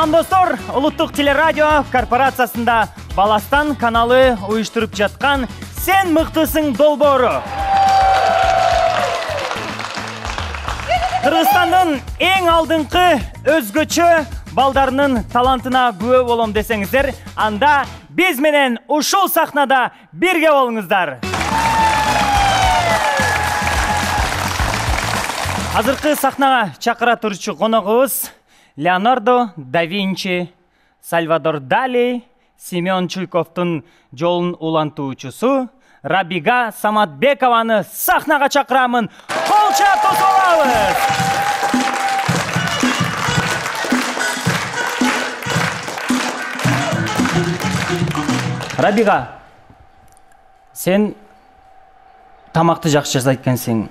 Салам достор, Улуттук телерадио корпорациясында Баластан каналы уюштуруп жаткан Сен мыктысың долбоору. Кыргызстандын эң алдыңкы өзгөчө балдарынын талантына күбө болом десеңиздер, анда биз менен ушул сахнада бирге болуңуздар. Азыркы сахнага чакыра турчу коногубуз Леонардо да Винчи, Сальвадор Дали, Семен Чуйковтун жолун улантуучусу Рабига Саматбекованы сахнага чакырамын. Колча тосолабыз. Рабига, сен тамакты жакшы жасайт экенсиң,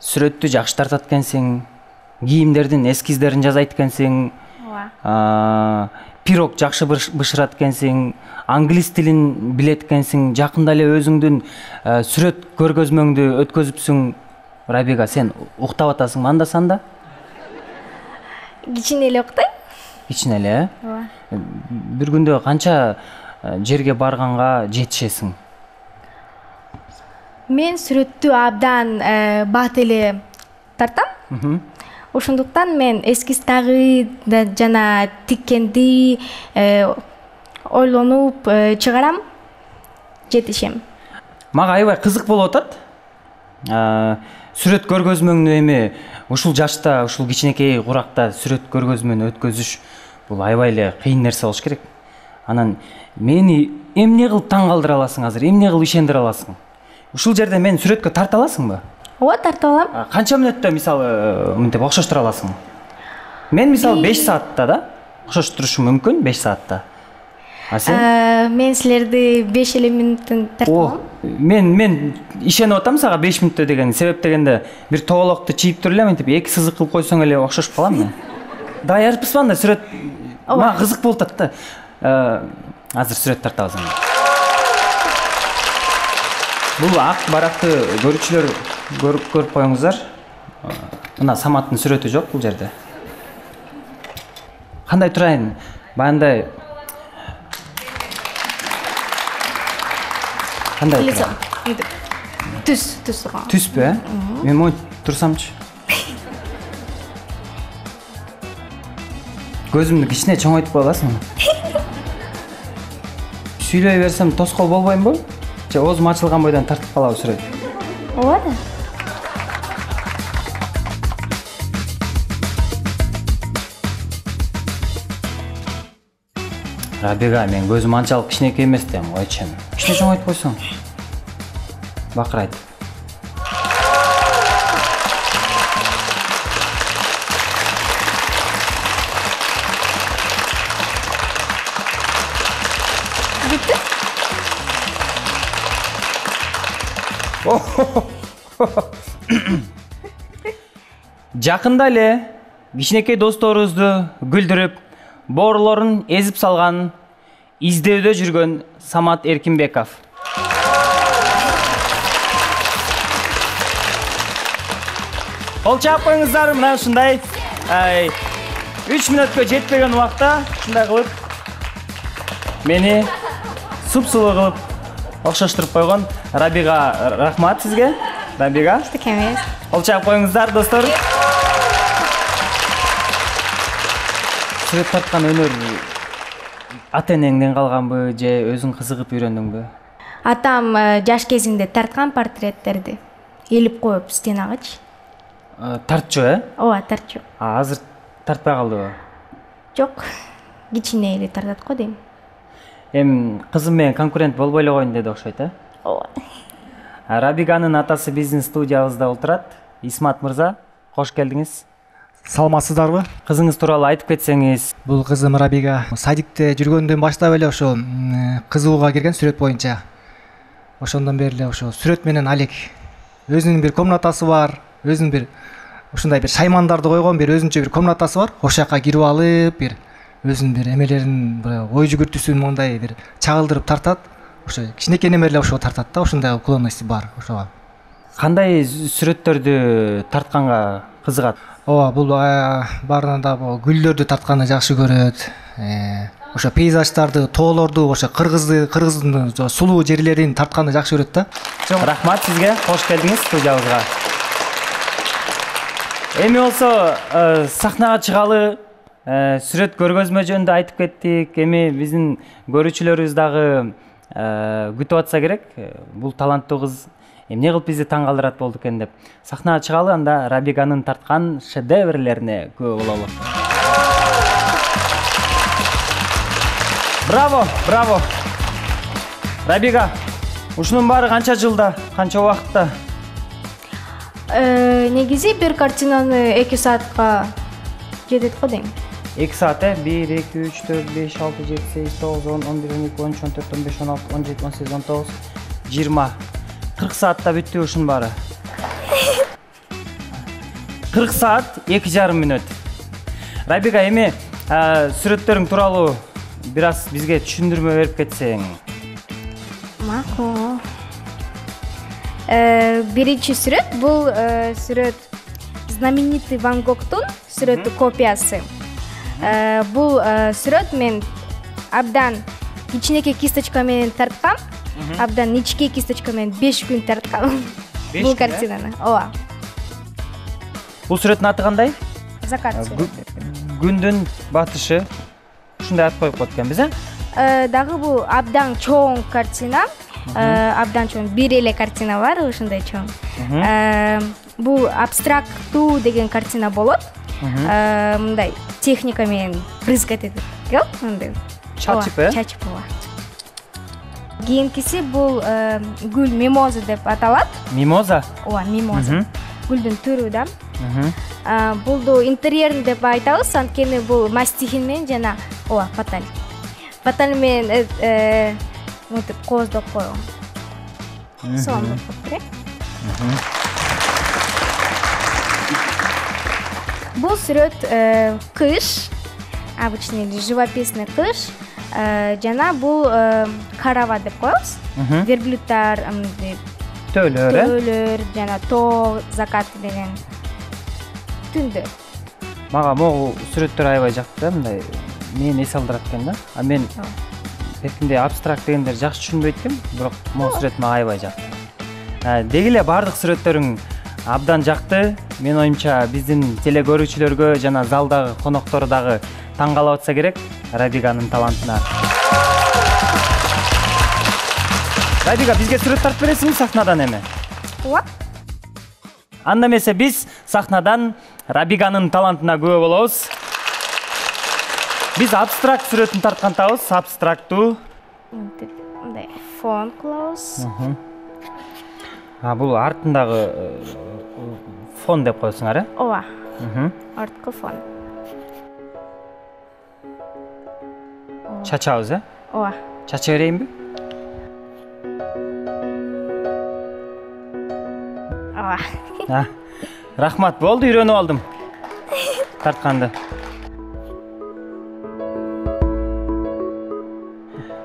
сүрөттү жакшы тартат экенсиң, кийимдердин эскиздерин жасайт экенсиң, пирог жакшы бышырат экенсиң, англис тилин билет экенсиң, жакында эле өзүңдүн сүрөт көргөзмөңдү өткөзүпсүң. Рабига, сен уктап атасың анда санда? Кичине эле уктайм. Кичине эле? Ооба. Бир күндө канча жерге барганга жетишесиң? Мен сүрөттү абдан бат эле тартам. Ошондуктан мен эскиздагы жана тиккенди ойлонуп чыгарам, жетишем. Мага аябай кызык болуп атат. Сүрөт көргөзмөңдү эми ушул жашта, ушул кичинекей куракта сүрөт көргөзмөнү өткөзүш бул аябай эле кыйын нерсе болуш керек. Анан мени эмне кылып таң калтыра аласың азыр? Эмне кылып ишендире аласың? Ушул жерде мен сүрөткө тарта аласыңбы? Ооба, тарта алам. Канча мүнөттө мисалы мынтип окшоштура аласың? Мен мисалы 5 саатта да окшоштурушум мүмкүн, 5 саатта. А сен? Мен силерди 5 эле мүнөттөн тартам. Мен ишенип атам сага 5 мүнөттө деген. Себеп дегенде бир тоголокту чийип туруп эле мынтип 2 сызык кылып койсоң эле окшошуп калам мен. Даярбызбы анда сүрөт? Мага кызык болуп атат да. Азыр сүрөт тартабыз. Бул ак баракты көрүүчүлөр көрүп коюңуздар. Мына Саматтын сүрөтү жок бул жерде. Кандай турайын? Баягындай кандай турайын? Түз турган. Түспү? Мен моюнт турсамчы. Көзүмдү кичине чоңойтуп кое аласың? Сүйлөй берсем тоскоол болбоймбу? Же оозум ачылган бойдон тартып калабы сүрөт? Ооба да. Рабига, мен көзүм анчалык кичинекей эмес да, койчу. Кичине чоңойтуп койсоң. Бакырайт. Жакында эле кичинекей досторубузду күлдүрүп, боорулорун эзип салган, издөөдө жүргөн Самат Эркинбеков. Кол чаап коюңуздар, мына ушундай 3 мүнөткө жетпеген убакта ушундай кылып мени суп-сулуу кылып окшоштуруп койгон Рабига, рахмат сизге. Рабига. Кол чаап коюңуздар, достор. Сүрөт тарткан өнөр ата-энеңден калганбы же өзүң кызыгып үйрөндүңбү? Атам жаш кезинде тарткан портреттерди илип коюп стенагачы. Тартчу, Ооба, тартчу. Азыр тартпай калдыбы? Жок, кичине эле тартат го дейм. Кызым менен конкурент болбой эле коеюн деди окшойт, Ооба. Рабиганын атасы биздин студиябызда отурат. Исмат мырза, кош келдиңиз. Саламатсыздарбы? Кызыңыз тууралуу айтып кетсеңиз. Бул кызым Рабига садикте жүргөндөн баштап эле ошо кызыгууга кирген сүрөт боюнча. Ошондон бери эле ошо сүрөт менен алек. Өзүнүн бир комнатасы бар, өзүнүн бир ушундай бир шаймандарды койгон бир өзүнчө бир комнатасы бар. Ошол жака кирип алып, бир өзүнүн бир эмелерин, ой жүгүртүүсүн мондай бир чагылдырып тартат. Ошо кичинекей неме эле ошого тартат да, ушундай склонности бар ошого. Кандай сүрөттөрдү тартканга кызыгат? ооба бул баарынан да бул гүлдөрдү тартканды жакшы көрөт. Ошо пейзаждарды, тоолорду, ошо кыргыздын сулуу жерлерин тартканды жакшы көрөт да. Рахмат сизге, кош келдиңиз студиябызга. Эми болсо сахнага чыгалы, сүрөт көргөзмө жөнүндө айтып кеттик. Эми биздин көрүүчүлөрүбүз дагы күтүп атса керек. Бул таланттуу кыз эмне кылып бизди таң калтырат болду экен деп. Сахнага чыгалы, анда Рабиганын тарткан шедеврлерине күбө бололу. Браво, браво. Рабига, ушунун баары канча жылда, канча убакытта? Негизи бир картинаны 2 саатка жетет го дейм. 2 saat 1, 2, 3, 4, 5, 6, 7, 8, 9, 10, 11, 12, 13, 14, 15, 16, 17, 18, 19, 20. 40 saatта бүттү ушунун баары. 40 saat 2,5 мүнөт. Рабига, эми сүрөттөрүң тууралуу бир аз бизге түшүндүрмө берип кетсең. Макул. Биринчи сүрөт бул сүрөт знаменитый Ван Гогтун сүрөтү копиясы. Бул сүрөт мен абдан кичинекей кисточка менен тарткам, абдан ички кисточка менен 5 күн тарткам. Бул картинаны. Ооба. Бул сүрөттүн аты кандай? Закат сүрөтү. Күндүн батышы. Ушундай ат коюп коет экенбиз, Дагы бул абдан чоң картина. Абдан чоң бир эле картина бар, ушундай чоң. Бул абстрактуу деген картина болот. Мындай техника менен брызгать этип, мындай. Чачып, Чачып, ооба. Кийинкиси бул гүл мимоза деп аталат. Мимоза? Ооба, мимоза. Гүлдүн түрү да. Булду интерьерин деп айтабыз, анткени бул мастихин менен жана ооба, паталь. Паталь менен мынтип кооздоп койгон. Сонун болуп. Бул сүрөт кыш, обычный живописный кыш, жана бул карава деп коебуз. Верблюдтар, төөлөр жана тоо, закат деген түндө. Мага могу сүрөттөр аябай жакты, мындай мени эс алдырат экен да. А мен бекинде абстракт дегендер жакшы түшүнбөйт экем, бирок могу сүрөт мага аябай жакты. Деги эле бардык сүрөттөрүң абдан жакты. Мен оюмча биздин теле көрүүчүлөргө жана залдагы коноктор дагы таң калып атса керек Рабиганын талантына. Рабига, бизге сүрөт тартып бересиңби сахнадан эми? Ооба. Анда эмесе биз сахнадан Рабиганын талантына күбө болобуз. Биз абстракт сүрөтүн тарткантабыз, абстрактуу. Мындай фон кылабыз. Бул артындагы фон деп коесуңар, Ооба. Арткы фон. Чачабыз, Ооба. Чача берейинби? Ооба. Рахмат, болду, үйрөнүп алдым. Тартканды.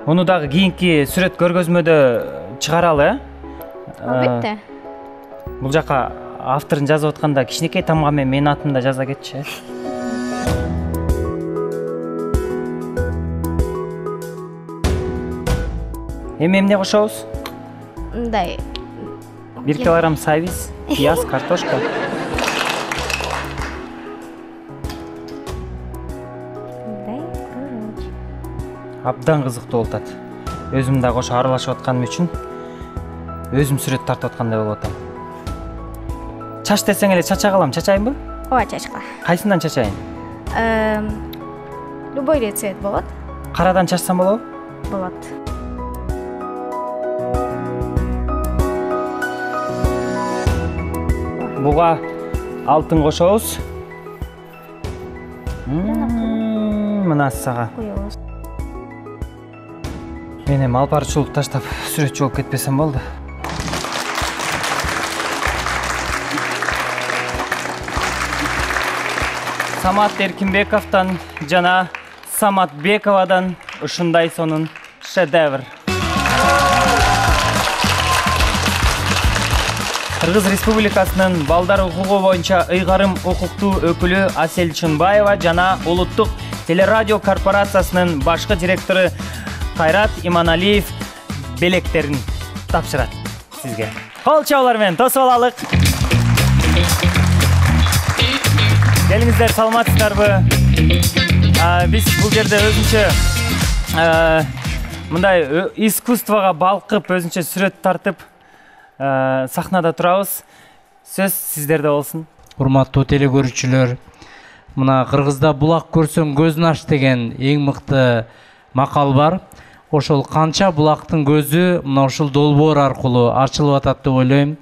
Муну дагы кийинки сүрөт көргөзмөдө чыгаралы, Албетте. Бул жака авторун жазып атканда кичинекей тамга менен менин атымды жаза кетчи. Эми эмне кошобуз? Мындай 1 килограмм сабиз, пияз, картошка. Абдан кызыктуу болуп атат. Өзүм да кошо аралашып атканым үчүн өзүм сүрөт тартып аткандай болуп атам. Чач десең эле чача калам, чачайынбы? Ооба, чачкыла. Кайсынан чачайын? Любой цвет болот. Карадан чачсам болобу? Болот. Буга алтын кошобуз. Мына сага. Мен эми алпарчулук таштап сүрөтчү болуп кетпесем болду. Самат Эркинбековдон жана Самат Бековадан ушундай сонун шедевр. Кыргыз Республикасынын балдар укугу боюнча ыйгарым укуктуу өкүлү Асель Чынбаева жана Улуттук телерадио корпорациясынын башкы директору Кайрат Иманалиев белектерин тапшырат сизге. Кол чабуулар менен тосуп алалык. Келиңиздер, саламатсыздарбы? Биз бул жерде өзүнчө мындай искусствого балкып, өзүнчө сүрөт тартып сахнада турабыз. Сөз сиздерде болсун. Урматтуу теле көрүүчүлөр, мына Кыргызда булак көрсөң көзүн аш деген эң мыкты макал бар. Ошол канча булактын көзү мына ушул долбоор аркылуу ачылып атат деп ойлойм.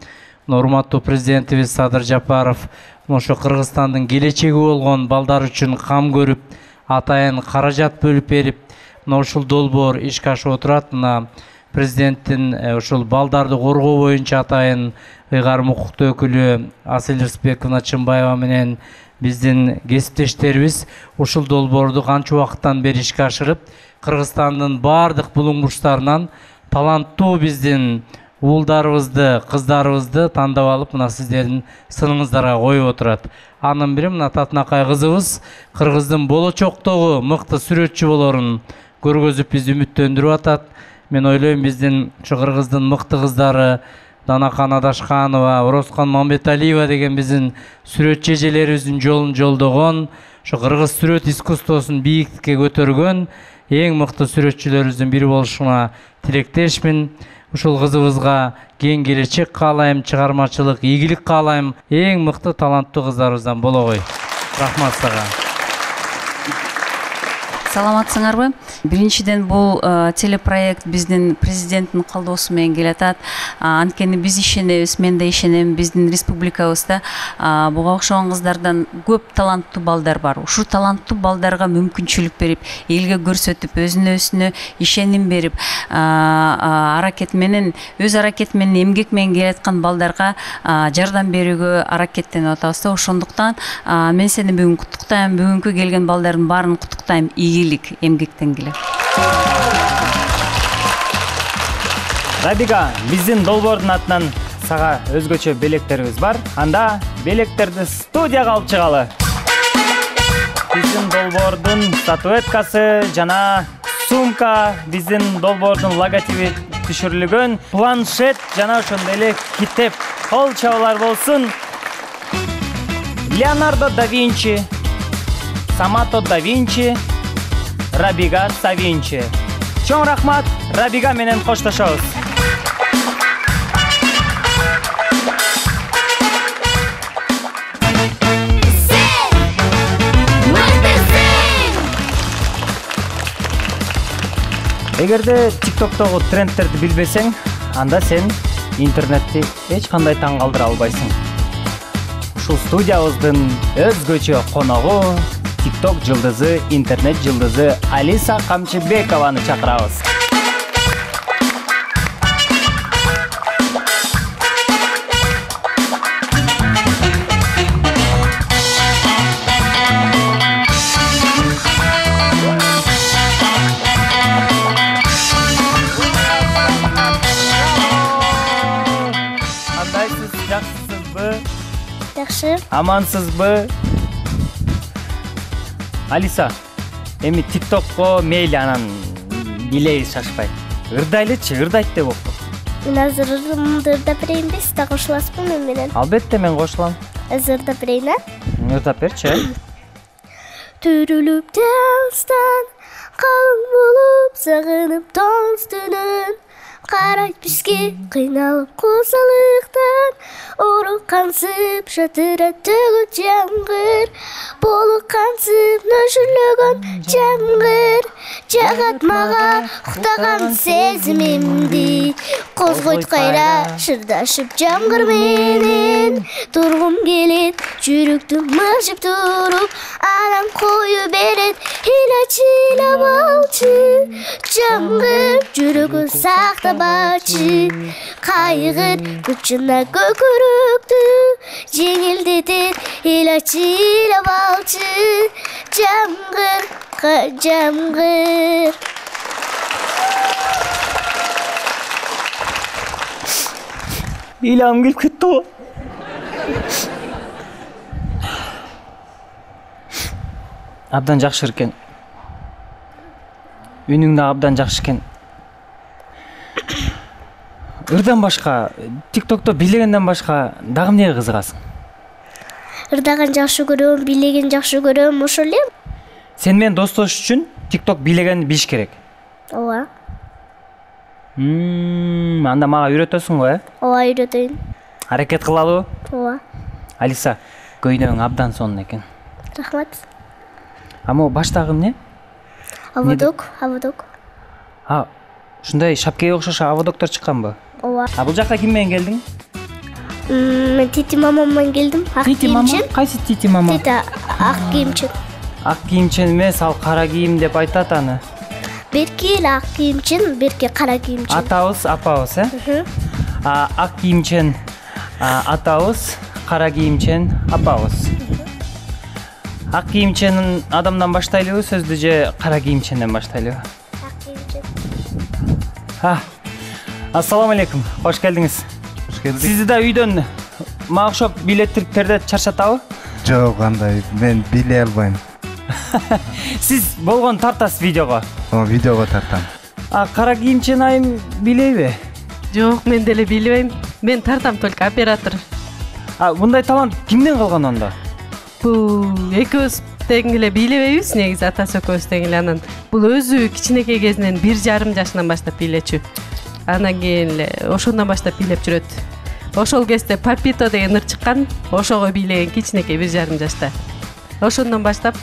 Урматтуу президентибиз Садыр Жапаров ошо Кыргызстандын келечеги болгон балдар үчүн кам көрүп, атайын каражат бөлүп берип, мына ушул долбоор ишке ашып отурат. Мына президенттин ушул балдарды коргоо боюнча атайын ыйгарым укуктуу өкүлү Асель Рысбековна Чынбаева менен биздин кесиптештерибиз ушул долбоорду канча убакыттан бери ишке ашырып, Кыргызстандын бардык булуң бурчтарынан таланттуу биздин уулдарыбызды, кыздарыбызды тандап алып, мына сиздердин сыныңыздарга коюп отурат. Анын бири мына Татынакай кызыбыз Кыргыздын болочоктогу мыкты сүрөтчү болорун көргөзүп бизди үмүттөндүрүп атат. Мен ойлойм, биздин ушу Кыргыздын мыкты кыздары Данакан Адашканова, Орозкан Мамбеталиева деген биздин сүрөтчү эжелерибиздин жолун жолдогон, ушу кыргыз сүрөт искусствосун бийиктикке көтөргөн эң мыкты сүрөтчүлөрүбүздүн бири болушуна тилектешмин. Ушул кызыбызга кең келечек каалайм, чыгармачылык ийгилик каалайм. Эң мыкты таланттуу кыздарыбыздан болгой. Рахмат сага. Саламатсыңарбы? Биринчиден бул телепроект биздин президенттин колдоосу менен келатат. Анткени биз ишенебиз, мен да ишенем, биздин республикабызда буга окшогон кыздардан көп таланттуу балдар бар. Ушул таланттуу балдарга мүмкүнчүлүк берип, элге көрсөтүп, өзүнө ишеним берип, аракет менен, өз аракети менен, эмгек менен келаткан балдарга жардам берүүгө аракеттенип атабыз да. Ошондуктан мен сени бүгүн куттуктайм, бүгүнкү келген балдардын баарын куттуктайм. Эмгектен келет. Рабига, биздин долбоордун атынан сага өзгөчө белектерибиз бар. Анда белектерди студияга алып чыгалы. Биздин долбоордун статуэткасы жана сумка, биздин долбоордун логотиби түшүрүлгөн, планшет жана ошондой эле китеп. Кол чабуулар болсун. Леонардо да Винчи, Самато да Винчи, Рабига Савинчи. Чоң рахмат, Рабига менен коштошобуз. Эгерде TikToктогу трендтерди билбесең, анда сен интернетти эч кандай таң калтыра албайсың. Ушул студиябыздын өзгөчө коногу TikTok жылдызы, интернет жылдызы Алиса Камчыбекованы чакырабыз. Кандайсыз, жакшысызбы? Жакшы. Амансызбы? Алиса, эми TikTokко мейли анан билеби шашпай. Ырдайлычы, ырдайт деп болду. Мен азыр ырдап берейин бе, сиз да кошуласызбы мен менен? Албетте мен кошулам. Азыр ырдап берейин, Ырдап берчи. Төрүлүп алыстан, калың болуп сагынып тоң үстүнөн, карайт бизге кыйналып куусалыктан, оору кансып шатырат төгөт жамгыр, болу кансып нөшүрлөгөн жамгыр, жагат мага уктаган сезимимди, козгойт кайра шырдашып жамгыр менен, тургум келет жүрөктү мыжып туруп, анан коюп берет ыйлачы ыйлап алчы, жамгыр жүрөгүн сактабачы, кайгыр күчүнө көкүрөктү жеңилдетет ыйлачы ыйлап алчы, жамгыр жамгыр. ыйлағым келіп кетті ғой. Абдан жақсы екен. Үнің де абдан жақсы екен. Ырдан башқа, тиктокто билегенден башқа дагы эмнеге кызыгасың? Ырдаган жакшы көрөм, билеген жакшы көрөм, ошол эле. Сен менен достош үчүн тикток билегенди билиш керек. Ооба. Анда мага үйрөтөсүң го, Ооба, үйрөтөйүн. Аракет кылалыбы? Ооба. Алиса, көйнөгүң абдан сонун экен. Рахмат. Ама баштагы эмне? Аводок. Ушундай шапкеге окшош аводоктор чыкканбы? Ооба. Бул жакка ким менен келдиң? Мен Тити мамам менен келдим. Тити мама? Кайсы Тити мама? Тити ак кийимчен. Ак кийимчен эмес, ал кара кийим деп айтат аны. Берки эле ак кийимчен, берки кара кийимчен. Атабыз, апабыз, Ак кийимчен атабыз, кара кийимчен апабыз. Ак кийимчен адамдан баштайлыбы сөздү же кара кийимченден баштайлыбы? Ак кийимчен. Ассаламу алейкум, кош келдиңиз. Сизди да үйдөн мага окшоп билеттириптерде чарчатабы? Жок, андай, мен биле албайм. Сиз болгон тартасыз видеого. Видеого тартам. Кара кийимчен айым билейби? Жок, мен деле билбейм. Мен тартам только оператор. Мындай талант кимден калган онда? Бул экөөбүз тең эле бийлебейбиз, негизи атасы экөөбүз тең эле. Анан бул өзү кичинекей кезинен 1,5 жашынан баштап бийлечү. Анан кийин эле ошондон баштап бийлеп жүрөт. Ошол кезде Папито деген ыр чыккан, ошого бийлеген кичинекей 1,5 жашта. Ошондон баштап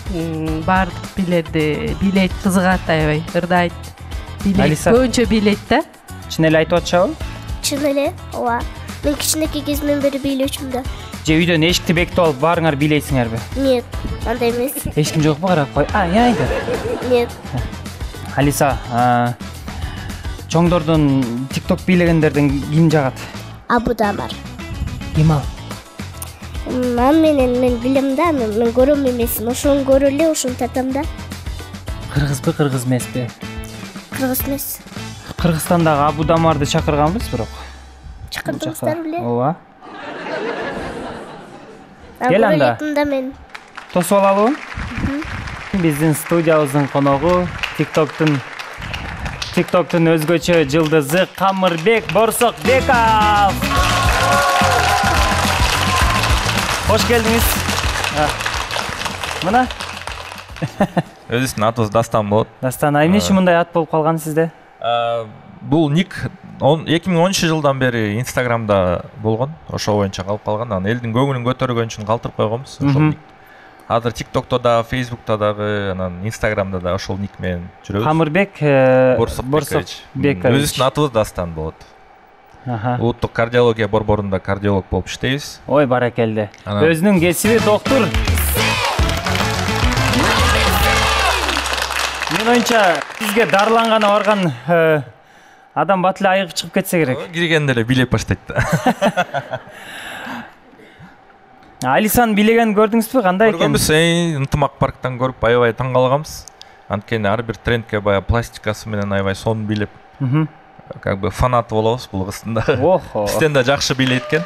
баардык бийлейт, кызыгат аябай, ырдайт. Бийлейт, көбүнчө бийлейт да. Чын эле айтып атышабы? Чын эле, ооба. Мен кичинекей кезимден бери бийлечүм да. Же үйдөн эшикти бекитип алып баарыңар бийлейсиңерби? Нет, андай эмес. Эч ким жокпу, карап кой. Яйда. Нет. Алиса, чоңдордон тикток бийлегендерден ким жагат? Абудамар. Ким ал? Ал менен мен билем да, мен көрөм эмесин. Ошону көрө эле, ошону тартам да. Кыргызбы, кыргыз эмеспи? Кыргыз эмес. Кыргызстандагы Абудамарды чакырганбыз бирок. Чакырдыңыздар беле? Ооба. Кел анда. Мен тосуп алалыбы? Биздин студиябыздын коногу тиктоктун өзгөчө жылдызы Камырбек Борсокбеков. Кош келдиңиз. Мына Өзүнүн атыбыз Дастан болот. Дастан, эмне үчүн мындай ат болуп калган сизде? Бул ник 2013 жылдан бери Инстаграмда болгон, ошол боюнча калып калган. Анан элдин көңүлүн көтөргөн үчүн калтырып койгонбуз ошол ник. Азыр TikTok'та да, Facebook'та дагы, анан Инстаграмда да ошол ник менен жүрөбүз. Камырбек Борсокбекович. Өзүнүн атыбыз Дастан болот. Улуттук кардиология борборунда кардиолог болуп иштейбиз. Ой, баракелде. Өзүнүн кесиби доктур. Мен оюнча сизге дарыланганы барган адам бат эле айыгып чыгып кетсе керек. Киргенде эле билеп баштайт да. Алисаны билеген көрдүңүзбү? Кандай экен? Көргөнбүз, ынтымак парктан көрүп аябай таң калганбыз. Анткени ар бир трендке баягы пластикасы менен аябай сонун билеп, как бы фанат болобуз бул кыздын да. Бизден да жакшы билейт экен.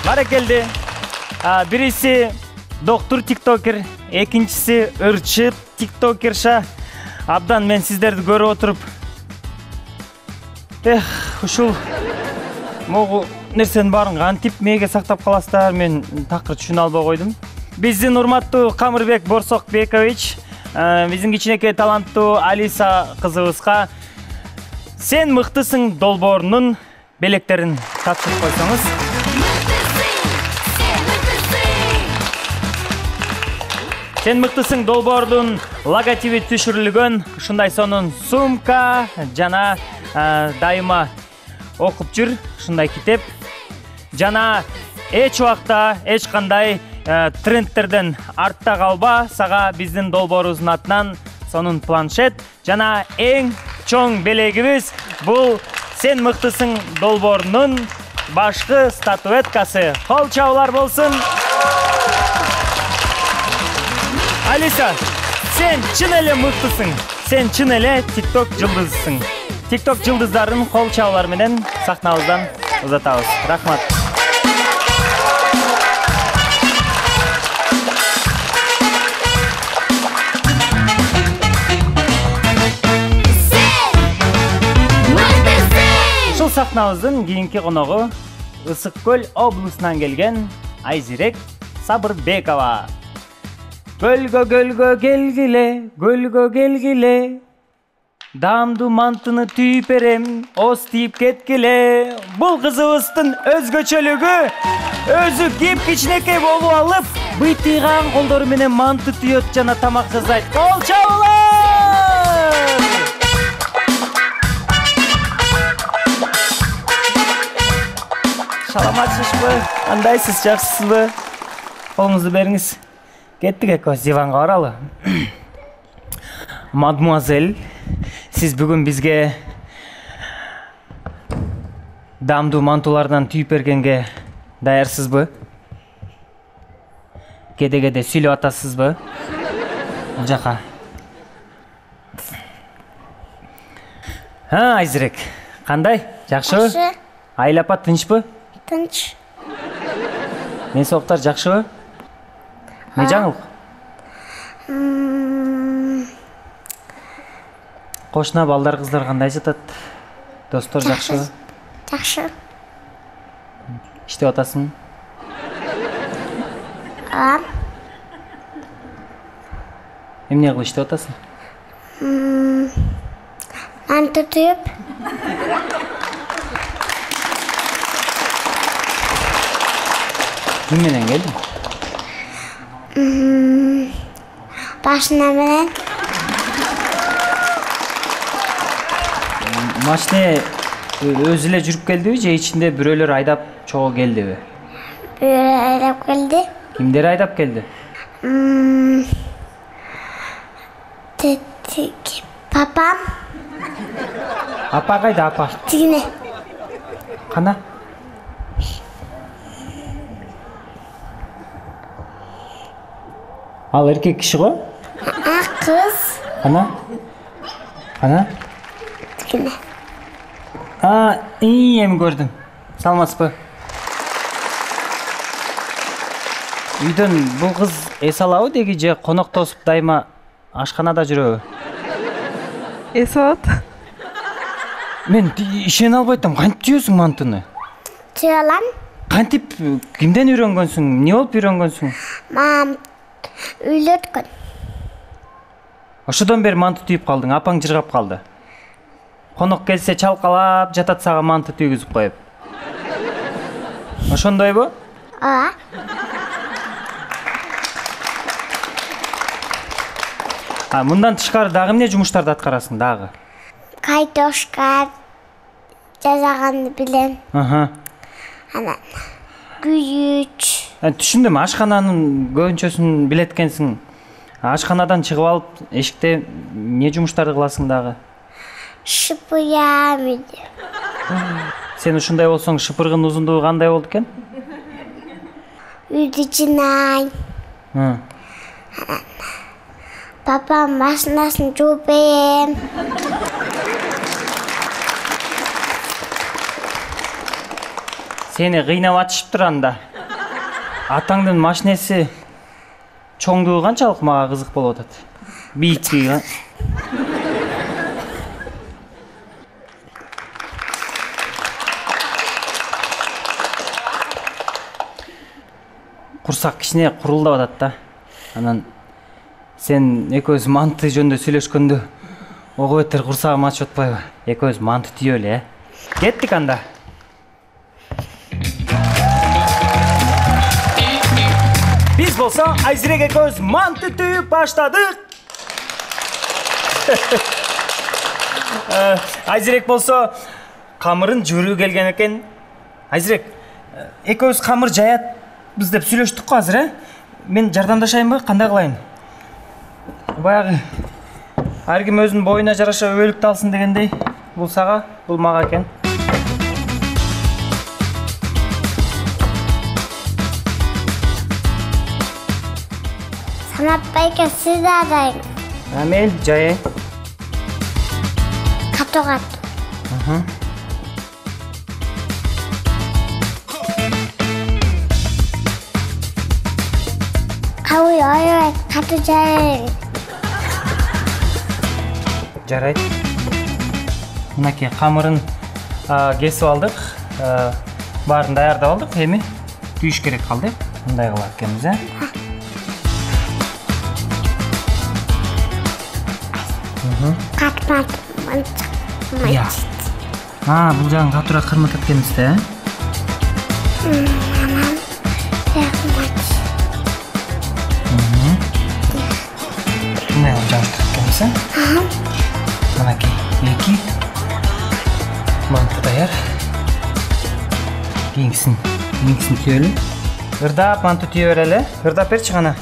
Баракелде. Бириси доктур тиктокер, экинчиси ырчы тиктокерша. Абдан мен сиздерди көрүп отуруп, ушул могу нерсенин баарын кантип мээге сактап каласыздар, мен такыр түшүнө албай койдум. Биздин урматтуу Камырбек Борсокбекович, биздин кичинекей таланттуу Алиса кызыбызга "Сен мыктысың" долбоорунун белектерин тапшырып койсоңуз. Сен мыктысың долбоордун логотиби түшүрүлгөн ушундай сонун сумка жана дайыма окуп жүр ушундай китеп. Жана эч убакта эч кандай трендтерден артта калба. Сага биздин долбоорубуздун атынан сонун планшет жана эң чоң белегибиз бул "Сен мыктысың" долбоорунун башкы статуэткасы. Кол чабуулар болсун. Алиса, Сен чын эле мыктысың. Сен чын эле TikTok жылдызысың. TikTok жылдыздарын кол чабуулар менен сахнабыздан узатабыз. Рахмат. Ушул сахнабыздын кийинки коногу Ысык Көл облусунан келген Айзирек Сабырбекова. Көлгө келгиле, даамдуу мантыны түйүп берем, оз тийип кеткиле. Бул кызыбыздын өзгөчөлүгү өзү кеп кичинекей болуп алып, быйтыйган колдору менен манты түйөт жана тамак жасайт. Кол чабуулар! Саламатсызбы? Кандайсыз, жакшысызбы? Колуңузду бериңиз. Кеттик экөөбүз диванга баралы. Мадмуазель, сиз бүгүн бизге даамдуу мантуулардан түйүп бергенге даярсызбы? Кеде сүйлөп атасызбы? Бул жака. Айзирек, кандай? Жакшыбы? Айыл апа тынчпы? Тынч. Мен соктар жакшыбы? Не жаңылык? Кошуна балдар кыздар кандай жатат? Достор жакшыбы? Жакшы. Иштеп атасың? Эмне кылып иштеп атасың? Манты түйүп. Ким менен келдиң? Машина менен. Машина өзү эле жүрүп келдиби же ичинде бирөөлөр айдап чогуу келдиби? Бирөө айдап келди. Кимдер айдап келди? Папам. Апа кайда, апа? Тигине. Кана? Ал эркек киши го? Кыз. Кана? Тигине. Эми көрдүм. Саламатсызбы? Үйдөн бул кыз эс алабы деги же конок тосуп дайыма ашканада жүрөбү? Эс алат. Мен ишене албай атам. Кантип түйөсүң мантыны? Түйө алам. Кантип, кимден үйрөнгөнсүң? Эмне болуп үйрөнгөнсүң? Мам үйлөткөн. Ошодон бери манты түйүп калдың, апаң жыргап калды. Конок келсе чалкалап жатат сага манты түйгүзүп коюп. Ошондойбу? Ооба. Мындан тышкары дагы эмне жумуштарды аткарасың дагы? Кайтошка жазаганды билем. Анан күйүч. Түшүндүм, ашкананын көбүнчөсүн билет экенсиң. Ашканадан чыгып алып, эшикте эмне жумуштарды кыласың дагы? Шыпыям. Сен ушундай болсоң, шыпыргын узундугу кандай болду экен? Үйдү жинай. Папам машинасын жууп берем. Сени кыйнап атышыптыр анда. Атаңдын машинеси чоңдугу канчалык мага кызык болуп атат. Бийиктиги. Курсак кичине курулдап атат да. Анан сен экөөбүз манты жөнүндө сүйлөшкөндө ого бетер курсагым ачып атпайбы? Экөөбүз манты түйөлү, Кеттик анда. Биз болсо Айзирек экөөбүз манты түйүп баштадык. Айзирек болсо камырын жөрүү келген экен. Айзирек, экөөбүз камыр жаятбыз деп сүйлөштүк го азыр, Мен жардамдашайынбы, кандай кылайын? Баягы ар ким өзүнүн боюна жараша өбөлүктү алсын дегендей, бул сага, бул мага экен. Санат байке, сиз да Амел, жай. Кату. Кауй ой кату жай. Жарайт. Мынакей камырын кесип алдык. Баарын даярдап алдык. Эми түйүш керек калды. Мындай кылат экенбиз, Катмат. Я. Бул жагын катуураак кырматтап экенбиз да, Мындай кылып жабыштырып экенбиз, Мынакей 2 манты даяр. Кийинкисин түйөлү. Ырдап манты түйө берели. Ырдап берчи кана.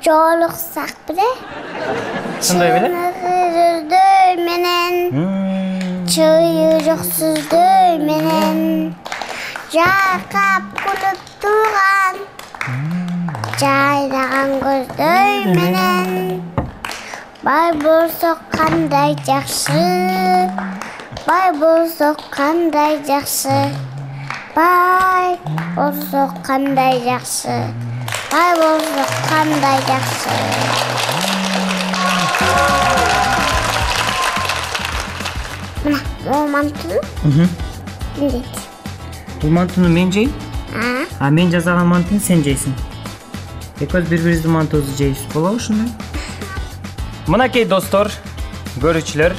Жолуксак беле? Кандай беле? Чыгырдөй менен. Чыйырыксыздөй менен. Жакап күлүп турган. Жайнаган көздөй менен. Бай болсок кандай жакшы. Бай болсок кандай жакшы. Бай болсок кандай жакшы. Бай болсок кандай жакшы. Мына, бул мантыны? Ким Бул мантыны мен жейм. Мен жасаган мантыны сен жейсиң. Экөөбүз бири-бирибиздин мантыбызды жейбиз. Болобу ушундай? Мынакей достор, көрүүчүлөр,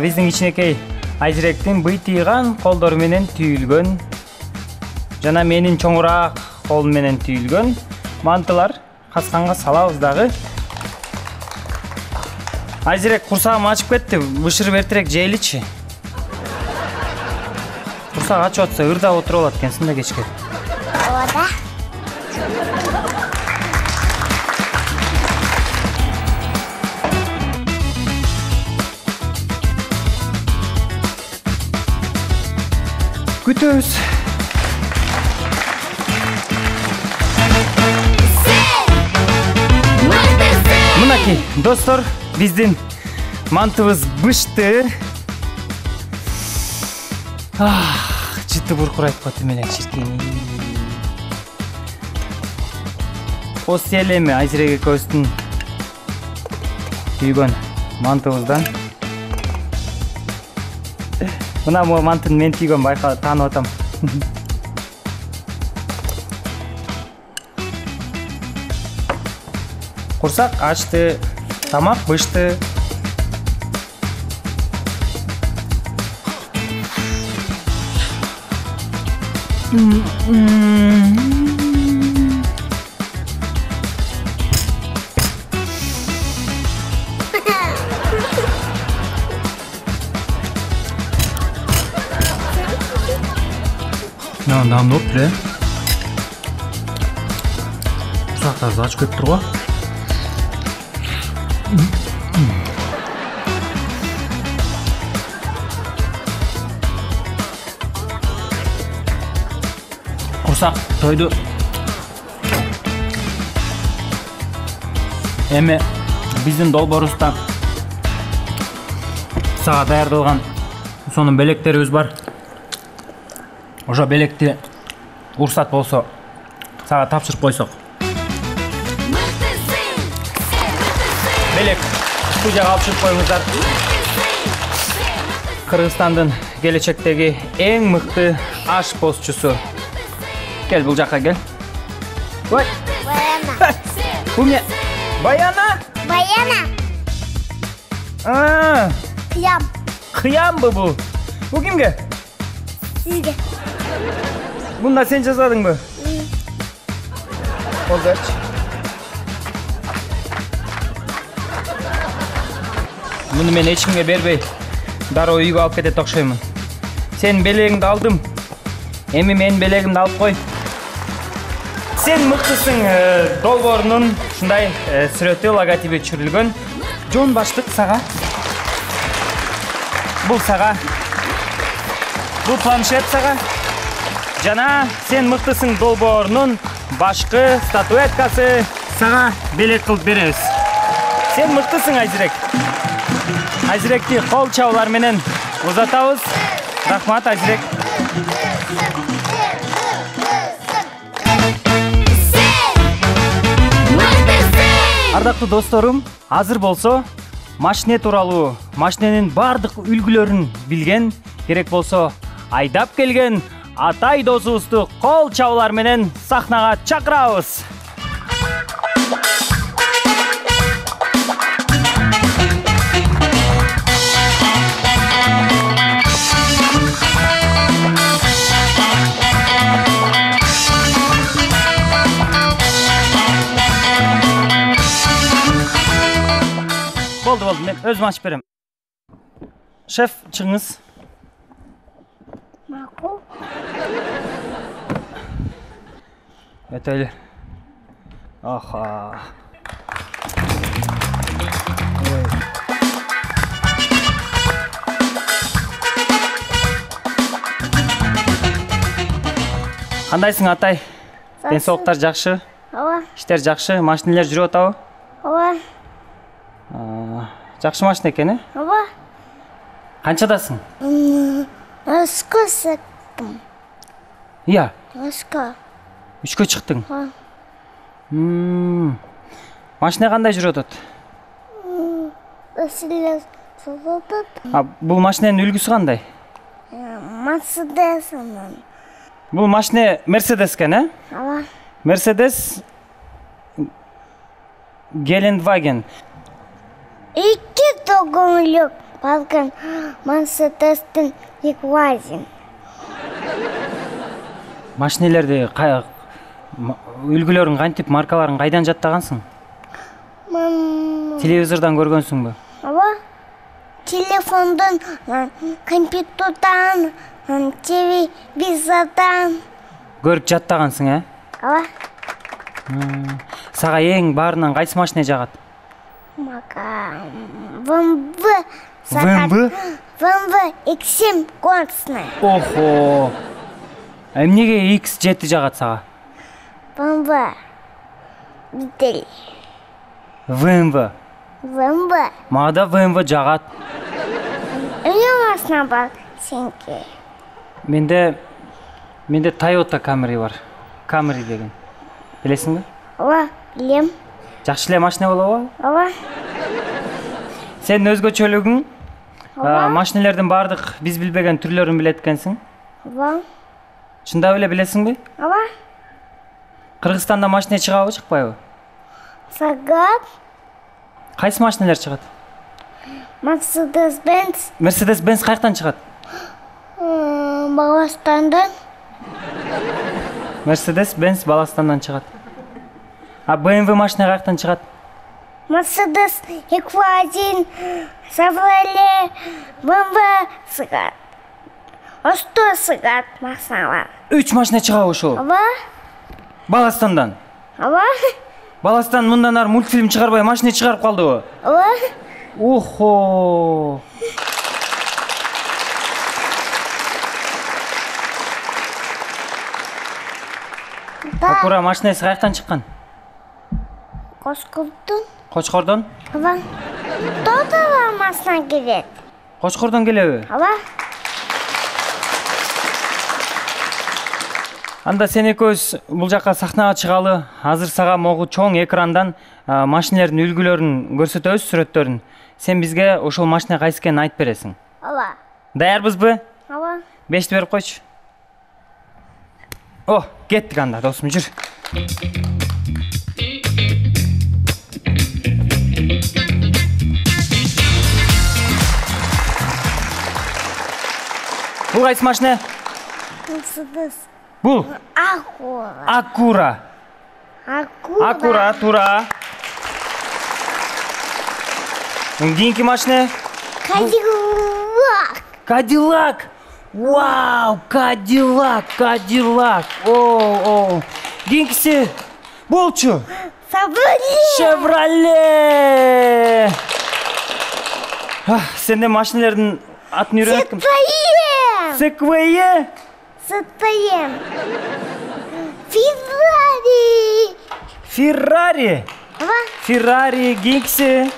биздин кичинекей Айжиректин быйтыйган колдору менен түйүлгөн жана менин чоңураак колум менен түйүлгөн мантылар касканга салабыз дагы. Айжирек курсагым ачып кетти, бышырып эртерээк жейличи. Курсак ачып атса ырдап отуруп алат экенсиң да кечке. Оода. Күтөбүз. Мынакей достор, биздин мантыбыз бышты. Жыты буркурайт кетти менен чиркени. Осы элеми Айжирек экөөбүздүн түйгөн мантыбыздан. Мына бул мантыны мен түйгөн байка таанып атам. Курсак ачты, тамак бышты. Нам ноп бре. Курсак да ачып кетиптир го. Курсак тойду. Эми биздин долбоорубузда сага даярдалган сонун белектерибиз бар. Ошо белекти уруксат болсо сага тапшырып койсок. Белек студияга алып чыгып коюңуздар. Кыргызстандын келечектеги эң мыкты аш постчусу. Gel bul жака gel. Ой. Баяна. Bu ne? Баяна? Баяна. Kıyam. Kıyam mı bu? Bu kimge? Sizge. Bunu da sen жазадың mı? Olgaç. Bunu men ешкімге бербей, дароо үйгө алып кетет окшоймун. Сен белегиңди алдым. Эми мен белегимди алып кой. Сен мыктысың долбоорунун ушундай сүрөтү, логотипи түшүрүлгөн. Жон баштык сага. Бул сага. Бул планшет сага. Жана сен мыктысың долбоорунун башкы статуэткасы сага белек кылып беребиз. Сен мыктысың, Айзирек. Айзиректи кол чабуулар менен узатабыз. Рахмат, Айзирек. Ардактуу досторум, азыр болсо машине тууралуу, машиненин бардык үлгүлөрүн билген, керек болсо айдап келген Атай досубузду кол чабуулар менен сахнага чакырабыз. Болду, мен өзүм ачып берем. Шеф, чыгыңыз. Макул. Өтөйлөр. Аха. Кандайсың, Атай? Денсаулыктар жакшы? Ооба. Иштер жакшы, машинелер жүрүп атабы? Ооба. Жакшы машина экен, э? Ооба. Канчадасың? Өскө чыктым. Ия. Өскө. 3кө чыктың. Машина кандай жүрүп атат? Өсүлө сулутат. Бул машиненин үлгүсү кандай? Мерседес. Бул машина Мерседес экен, э? Ооба. Мерседес Гелендваген. 2 тогонлук балкан Мерседестин Еквазин. Машинелерди үлгүлөрүн кантип, маркаларын кайдан жаттагансың? Телевизордон көргөнсүңбү? Ооба. Телефондон, компьютердон, телевизордон Көрүп жаттагансың, э? Ооба. Сага эң баарынан кайсы машина жагат? Мага ВМВ. ВМВ? ВМВ X7 гоночная. Охо. Эмнеге X7 жагат сага? ВМВ. Видели? ВМВ. ВМВ. Мага да ВМВ жагат. Эмне машина бар сенке? Менде Toyota Camry бар. Camry деген. Билесиңби? Ооба, билем. Жакшы эле машина болобу? Ооба. Сен өзгөчөлүгүң машинелердин бардык биз билбеген түрлөрүн билет экенсиң. Ооба. Чындап эле билесиңби? Ооба. Кыргызстанда машина чыгабы, чыкпайбы? Сагат. Кайсы машинелер чыгат? Mercedes-Benz. Mercedes-Benz каяктан чыгат? Баластандан. Mercedes-Benz Баластандан чыгат. BMW машина каяктан чыгат? Mercedes Еквазин, Chevrolet, BMW сыгат. Осто сыгат машиналар. 3 машина чыгабы ошол? Ооба. Баластандан. Ооба. Баластан мындан ары мультфильм чыгарбай машина чыгарып калдыбы? Ооба. Охо. Акура машинасы каяктан чыккан? Кошкордон. Кочкордон? Ооба. Тотала машина келет. Кочкордон келеби? Ооба. Анда сен экөөбүз бул жакка сахнага чыгалы. Азыр сага могу чоң экрандан машинелердин үлгүлөрүн көрсөтөбүз, сүрөттөрүн. Сен бизге ошол машина кайсы экенин айтып бересиң. Ооба. Даярбызбы? Ооба. 5 берип койчу. О, кеттик анда, досум, жүр. Бул кайсы машина? Мерседес. Бул? Акура. Акура, туура. Кийинки машина? Кадиллак. Вау, Кадиллак. О. Кийинкиси болчу? Шевроле. Сенде машинелердин атын үйрөнөт ким? Секвойе. Феррари. Феррари, кийинкиси?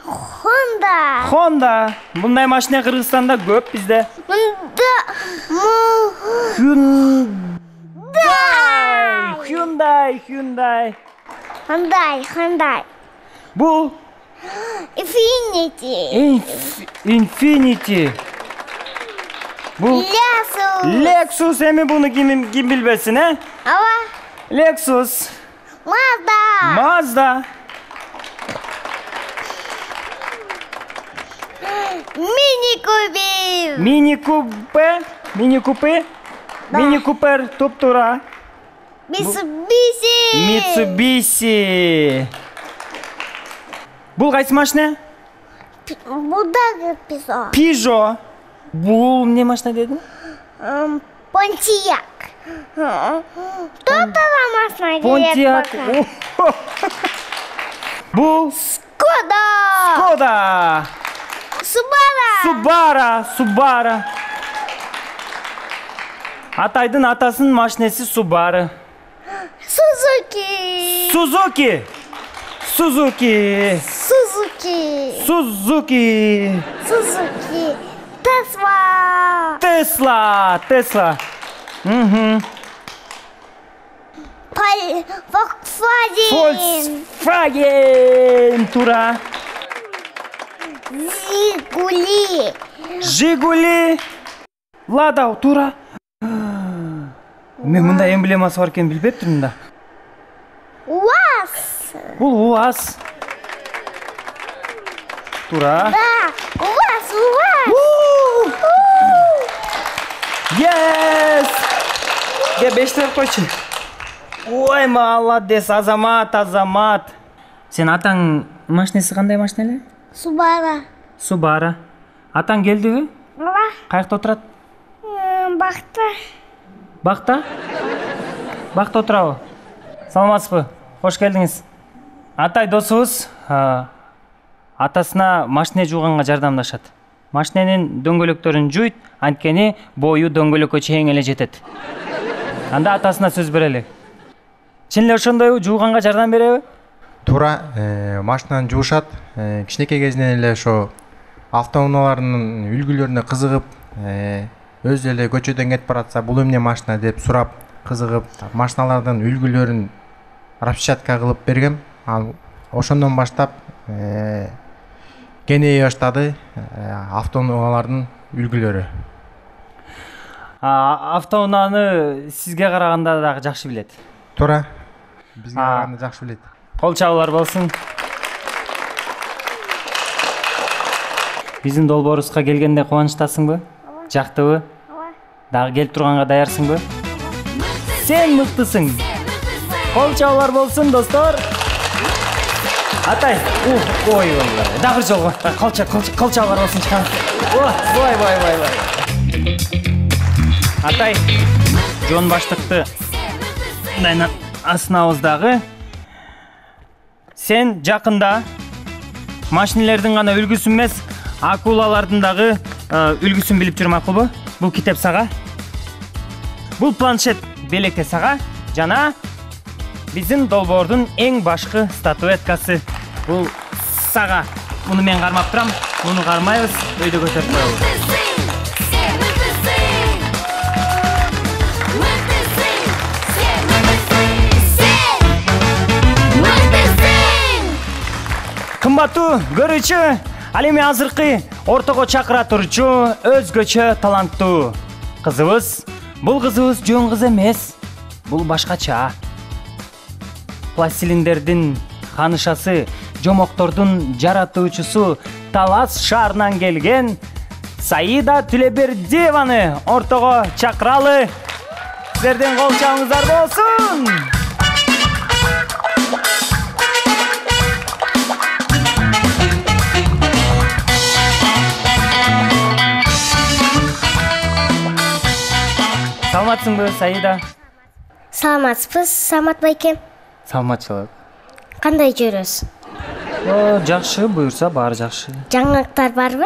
Honda. Bunday машина Кыргызстанда көп бизде. Hyundai. Бул Infinity. Бул Lexus. Эми буну ким билбесин, э? Lexus. Mazda. Mini Cooper туп-туура. Mitsubishi. Бул кайсы машина? Бул дагы Peugeot. Бул эмне машина дедиң? Pontiac. Топтала машина Pontiac. Бул Skoda. Subaru. Атайдын атасынын машинеси Subaru. Suzuki. Tesla. Volkswagen. Тура. Жигули. Лада. Тура. Мен мындай эмблемасы бар экенин билбептирмин да. Бул УАЗ. Тура. Yes! Ге 5 берип койчу. Ой, молодец, Азамат. Сен атаң машинеси кандай машина эле? Subaru. Атаң келдиби? Каякта отурат? Бакта отурабы? Саламатсызбы? Кош келдиңиз. Атай досубуз атасына машина жууганга жардамдашат. Машиненин дөңгөлөктөрүн жуйт, анткени бою дөңгөлөккө чейин эле жетет. Анда атасына сөз берели. Чын эле ошондойбу, жууганга жардам береби? Туура, машинаны жуушат. Кичинекей кезинен эле ошо автоунаалардын үлгүлөрүнө кызыгып, өзү эле көчөдөн кетип баратса, бул эмне машина деп сурап, кызыгып, машиналардын үлгүлөрүн распечатка кылып бергем. Ал ошондон баштап кенейе баштады автоунаалардын үлгүлөрү. Автоунааны сизге караганда дагы жакшы билет. Туура, бизге караганда жакшы билет. Кол чабуулар болсун. Биздин долбоорубузга келгенде кубанычтасыңбы? Жактыбы? Дагы келип турганга даярсыңбы? Сен мыктысың. Кол чабуулар болсун, достор. Атай, ой, дагы жолго. Кол чабуулар болсун чыккан. Ой. Атай, жон баштыкты аснабыздагы. Сен жакында машинелердин гана үлгүсүн эмес, акулалардын дагы үлгүсүн билип жүр макулбу? Бул китеп сага. Бул планшет белекте сага жана биздин долбоордун эң башкы статуэткасы. Бул сага. Муну мен кармап турам. Муну кармайбыз, өйдө көтөрүп коебуз. Кымбаттуу көрүүчү, ал эми азыркы ортого чакыра турчу өзгөчө таланттуу кызыбыз. Бул кызыбыз жөн кыз эмес, бул башкача. Пластилиндердин ханышасы, жомоктордун жаратуучусу, Талас шаарынан келген Саида Түлөбердиеваны ортого чакыралы. Сиздердин кол чабыңыздар болсун. Саламатсыңбы, Саида? Саламатсызбыз, Самат байке. Саламатчылык. Кандай жүрөсүз? Жакшы, буюрса баары жакшы. Жаңылыктар барбы?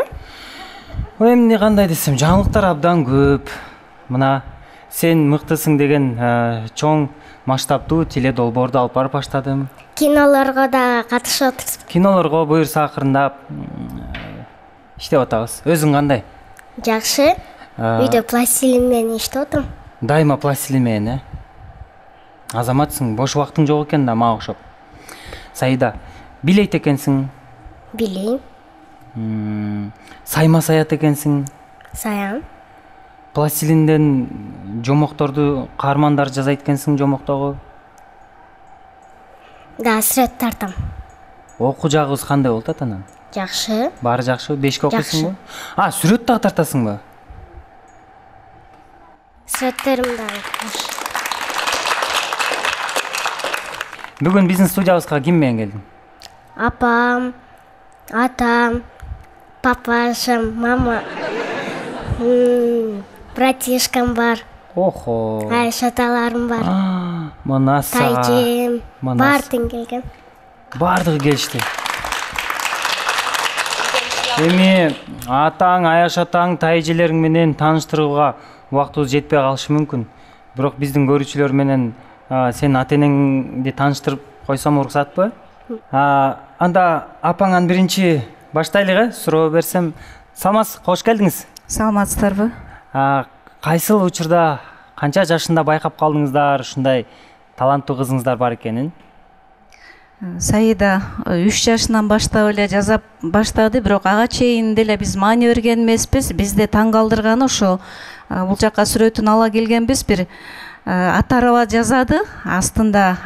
Эмне кандай десем, жаңылыктар абдан көп. Мына сен мыктысың деген чоң масштабтуу теле долбоорду алып барып баштадым. Кинолорго да катышып атырсыз. Кинолорго буюрса акырындап иштеп атабыз. Өзүң кандай? Жакшы. Үйдө пластилин менен иштеп атам. Дайыма пластилин менен, Азаматсың, бош убактың жок экен да мага окшоп. Саида, билейт экенсиң. Билейм. Сайма саят экенсиң. Саям. Пластилинден жомокторду каармандар жазайт экенсиң жомоктогу. Да, сүрөт тартам. Окуу жагыбыз кандай болуп атат анан? Жакшы. Баары жакшы, 5ке окуйсуңбу? Сүрөт дагы тартасыңбы? Сүрөттерим да. Бүгүн биздин студиябызга ким менен келдиң? Апам, атам, папашам, мама, братишкам бар. Охо. Айшаталарым бар. Мына сага. Тайжем, баардыгы келген. Баардыгы келишти. Эми атаң, Аяшатаң, тайжелериң менен тааныштырууга убактыбыз жетпей калышы мүмкүн. Бирок биздин көрүүчүлөр менен сен ата-энеңди тааныштырып койсом уруксатпы? Анда апаңан биринчи баштайлыгы, суроо берсем. Саламатсыз, кош келдиңиз. Саламатсыздарбы? Кайсыл учурда, канча жашында байкап калдыңыздар ушундай таланттуу кызыңыздар бар экенин? Саида 3 жашынан баштап эле жазап баштады, бирок ага чейин деле биз маани берген эмеспиз. Бизде таң калтырганы ошо бул жакка сүрөтүн ала келгенбиз. Бир ата араба жазады, астында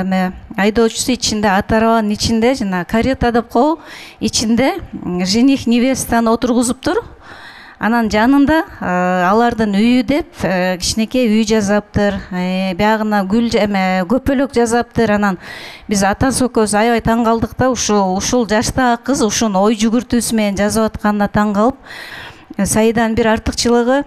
эме айдоочусу ичинде, ата арабанын ичинде жана карета деп коебу, ичинде жених невестаны отургузуптур. Анан жанында алардын үйү деп кичинекей үй жазаптыр, биягына гүл эме көпөлөк жазаптыр. Анан биз атасы экөөбүз аябай таң калдык да, ушул жаштагы кыз ушуну ой жүгүртүүсү менен жазып атканына таң калып, Саиданын бир артыкчылыгы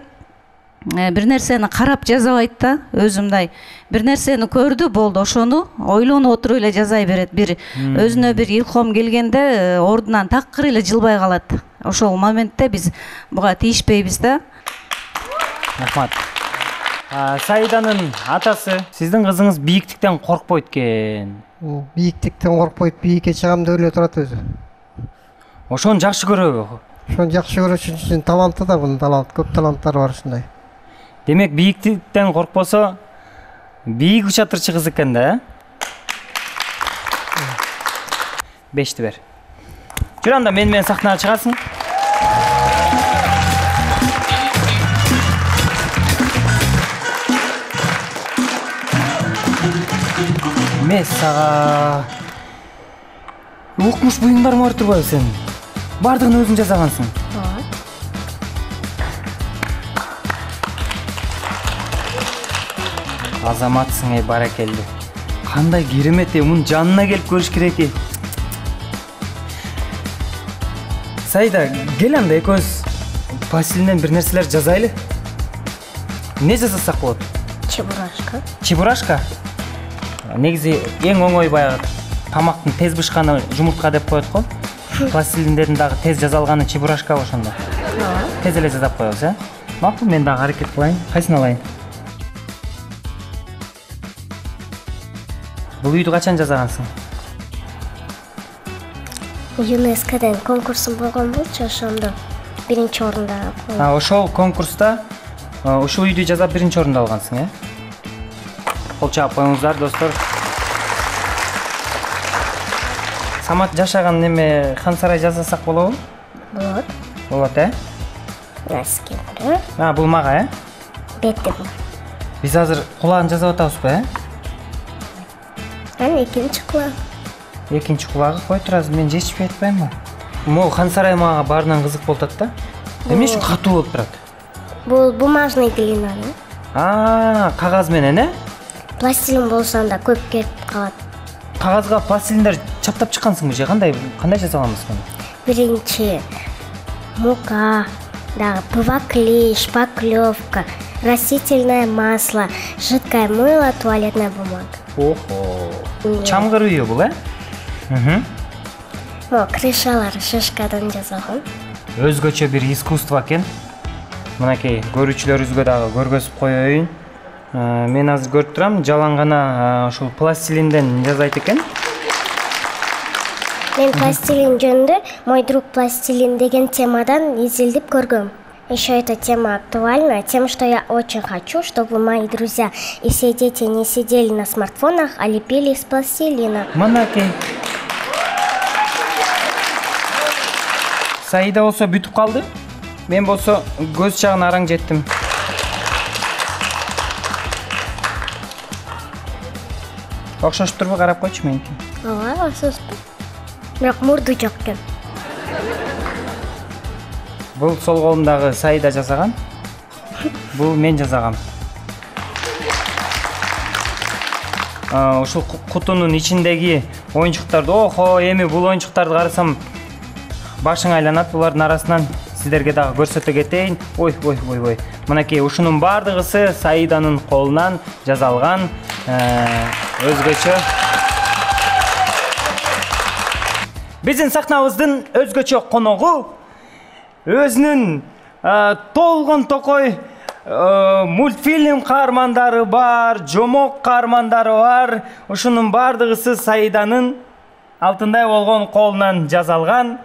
бир нерсени карап жазабайт да, өзүмдай бир нерсени көрдү, болду, ошону ойлонуп отуруп эле жазай берет. Бир өзүнө бир илхом келгенде ордунан такыр эле жылбай калат. Ошол моментте биз буга тийишпейбиз да. Рахмат. Саиданын атасы, сиздин кызыңыз бийиктиктен коркпойт экен. Бийиктиктен коркпойт, бийикке чыгам деп эле турат өзү. Ошону жакшы көрөбү? Ошону жакшы көрүш үчүн таланты да, бунун көп таланттары бар ушундай. Демек бийиктиктен коркпосо бийик учатырчы кыз экен да, 5ти бер. Жүр анда мен менен сахнага чыгасың. Мен сага укмуш буюңдарың бар турбайбы сен? Бардыгын өзүң жасагансың. Азаматсың, баракелде. Кандай керемет, мунун жанына келип көрүш керек. Саида, кел анда экөөбүз пластилинден бир нерселер жазайлы. Не жазасак болот? Чебурашка. Чебурашка? Негизи эң оңой баягы тамактын тез бышканы жумуртка деп коет го. Пластилиндердин дагы тез жазалганы чебурашка ошондо. Тез эле жазап коебуз, Макул, мен дагы аракет кылайын. Кайсын алайын? Бул үйдү качан жасагансың? ЮНЕСКОдон конкурсум болгон болчу, ошондо биринчи орунда. Ошол конкурста ушул үйдү жазап биринчи орунду алгансың, Кол чаап коюңуздар, достор. Самат жашаган неме Хан Сарай жасасак болобу? Болот. Болот, Наскелер. Бул мага, Беттим. Биз азыр кулагын жазап атабызбы, Экинчи кулак. Экинчи кулагы кой турасыз, мен жетишпей атпаймынбы? Могу Хан Сарай мага баарынан кызык болуп атат да. Эмне үчүн катуу болуп турат? Бул бумажный глина. Кагаз менен, Пластилин болсо да көп кетип калат. Кагазга пластилиндер чаптап чыккансыңбы же? Кандай жасаганбыз муну? Биринчи мука, дагы пываклей, шпаклевка, растительное масло, жидкое мыло, туалетная бумага. Охо. Чамгыр үйү бул, Крышалар шишкадан жасалган. Өзгөчө бир искусство экен. Мынакей көрүүчүлөрүбүзгө дагы көргөзүп коеюн. Мен азыр көрүп турам, жалаң гана ушул пластилинден жасайт экен. Мен пластилин жөнүндө «Мой друг пластилин» деген темадан изилдеп көргөм. Еще эта тема актуальна тем, что я очень хочу, чтобы мои друзья и все дети не сидели на смартфонах, а лепили из пластилина. Манакей. Саида болсо бүтүп калды. Мен болсо көз жагына араң жеттим. Окшош турбу, карап койчу меники. Ооба, окшошпу. Бирок мурду жок экен. Бул сол колумдагы Саида жасаган. Бул мен жасагам. Ушул кутунун ичиндеги оюнчуктарды, охо, эми бул оюнчуктарды карасам башың айланат. Булардын арасынан сиздерге дагы көрсөтө кетейин. Ой. Мынакей ушунун бардыгысы Саиданын колунан жасалган өзгөчө. Биздин сахнабыздын өзгөчө коногу өзүнүн толгон токой мультфильм каармандары бар, жомок каармандары бар. Ушунун бардыгысы Саиданын алтындай болгон колунан жасалган.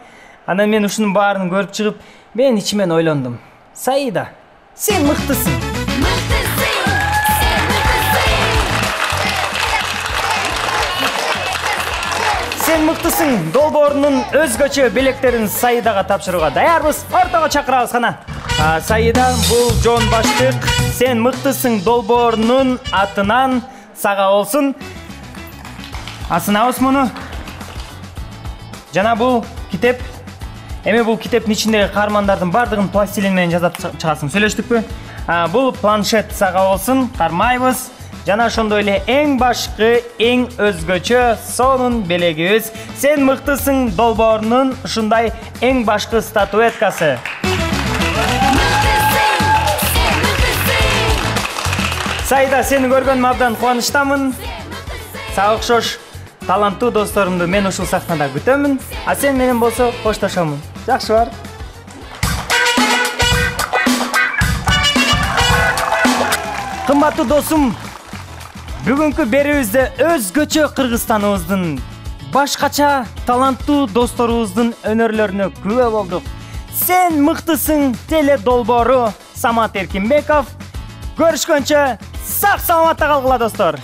Анан мен ушунун баарын көрүп чыгып, мен ичимен ойлондум. Саида, сен мыктысың. Сен мыктысың. Долбоорунун өзгөчө белектерин Саидага тапшырууга даярбыз. Ортого чакырабыз кана. Саида, бул жон баштык. Сен мыктысың долбоорунун атынан сага болсун. Асынабыз муну. Жана бул китеп. Эми бул китептин ичиндеги каармандардын бардыгын пластилин менен жазап чыгасың. Сүйлөштүкпү? Бул планшет сага болсун. Кармайбыз. Жана ошондой эле эң башкы, эң өзгөчө сонун белегибиз. Сен мыктысың долбоорунун ушундай эң башкы статуэткасы. Саида, сени көргөнүмө абдан кубанычтамын. Сага окшош таланттуу досторумду мен ушул сахнада күтөмүн. А сен менен болсо коштошомун. Жакшы бар. Кымбаттуу досум, бүгүнкү берүүбүздө өзгөчө Кыргызстаныбыздын башкача таланттуу досторубуздун өнөрлөрүнө күбө болдук. Сен мыктысың теле долбоору Самат Эркинбеков. Көрүшкөнчө сак саламатта калгыла достор.